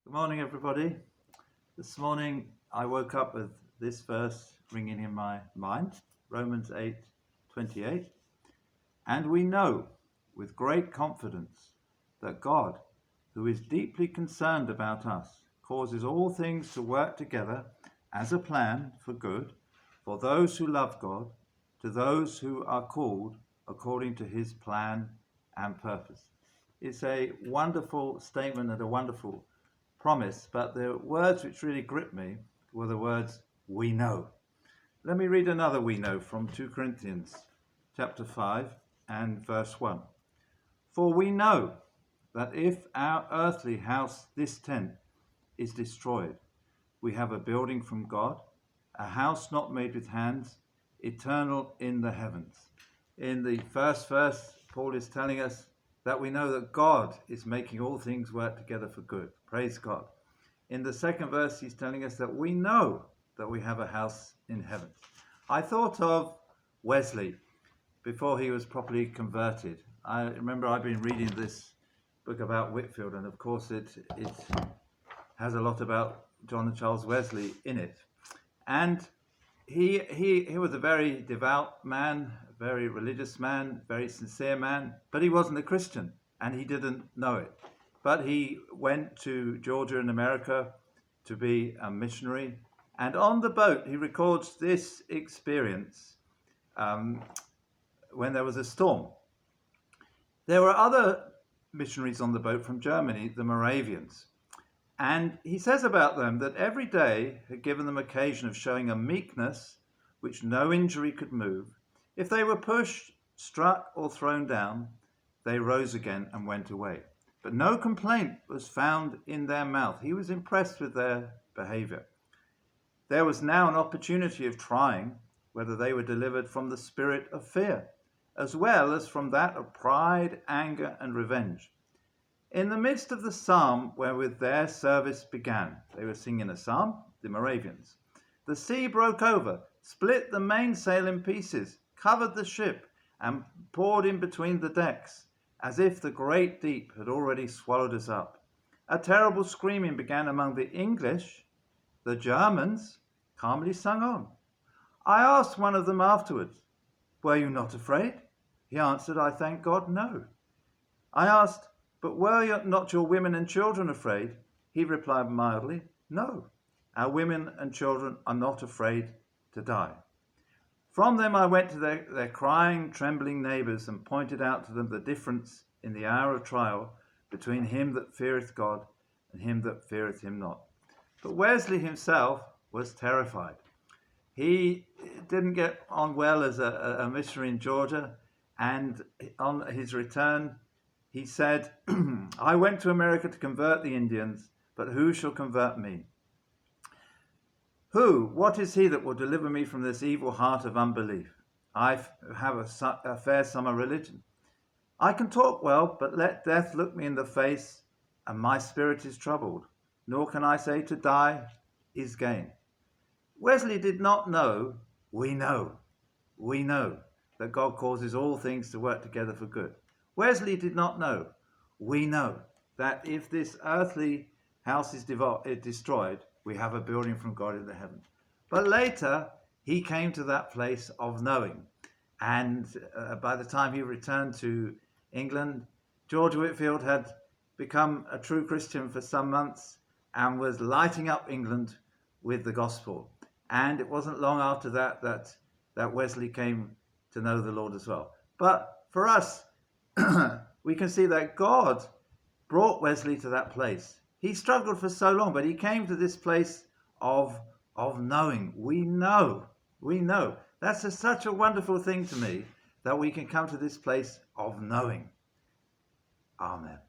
Good morning, everybody. This morning I woke up with this verse ringing in my mind, Romans 8:28. And we know with great confidence that God, who is deeply concerned about us, causes all things to work together as a plan for good for those who love God, to those who are called according to his plan and purpose. It's a wonderful statement and a wonderful promise, but the words which really gripped me were the words, we know. Let me read another we know from 2 Corinthians chapter 5 and verse 1. For we know that if our earthly house, this tent, is destroyed, we have a building from God, a house not made with hands, eternal in the heavens. In the first verse, Paul is telling us that we know that God is making all things work together for good. Praise God. In the second verse, he's telling us that we know that we have a house in heaven. I thought of Wesley before he was properly converted. I remember I've been reading this book about Whitefield, and of course it has a lot about John and Charles Wesley in it. And he was a very devout man, a very religious man, very sincere man, but he wasn't a Christian, and he didn't know it. But he went to Georgia in America to be a missionary, and on the boat he records this experience when there was a storm. There were other missionaries on the boat from Germany, the Moravians, and he says about them that every day had given them occasion of showing a meekness which no injury could move. If they were pushed, struck, or thrown down, they rose again and went away. But no complaint was found in their mouth. He was impressed with their behavior. There was now an opportunity of trying whether they were delivered from the spirit of fear, as well as from that of pride, anger, and revenge. In the midst of the psalm wherewith their service began, they were singing a psalm, the Moravians. The sea broke over, split the mainsail in pieces, covered the ship, and poured in between the decks, as if the great deep had already swallowed us up. A terrible screaming began among the English. The Germans calmly sung on. I asked one of them afterwards, were you not afraid? He answered, I thank God, no. I asked, but were not your women and children afraid? He replied mildly, no, our women and children are not afraid to die. From them I went to their crying, trembling neighbours and pointed out to them the difference in the hour of trial between him that feareth God and him that feareth him not. But Wesley himself was terrified. He didn't get on well as a missionary in Georgia, and on his return he said, I went to America to convert the Indians, but who shall convert me? What is he that will deliver me from this evil heart of unbelief? I have a fair summer religion. I can talk well, but let death look me in the face, and my spirit is troubled. Nor can I say to die is gain. Wesley did not know, we know that God causes all things to work together for good. Wesley did not know, we know that if this earthly house is destroyed, we have a building from God in the heaven. But later, he came to that place of knowing. And by the time he returned to England, George Whitefield had become a true Christian for some months and was lighting up England with the gospel. And it wasn't long after that Wesley came to know the Lord as well. But for us, we can see that God brought Wesley to that place. He struggled for so long, but he came to this place of knowing. We know. That's such a wonderful thing to me, that we can come to this place of knowing. Amen.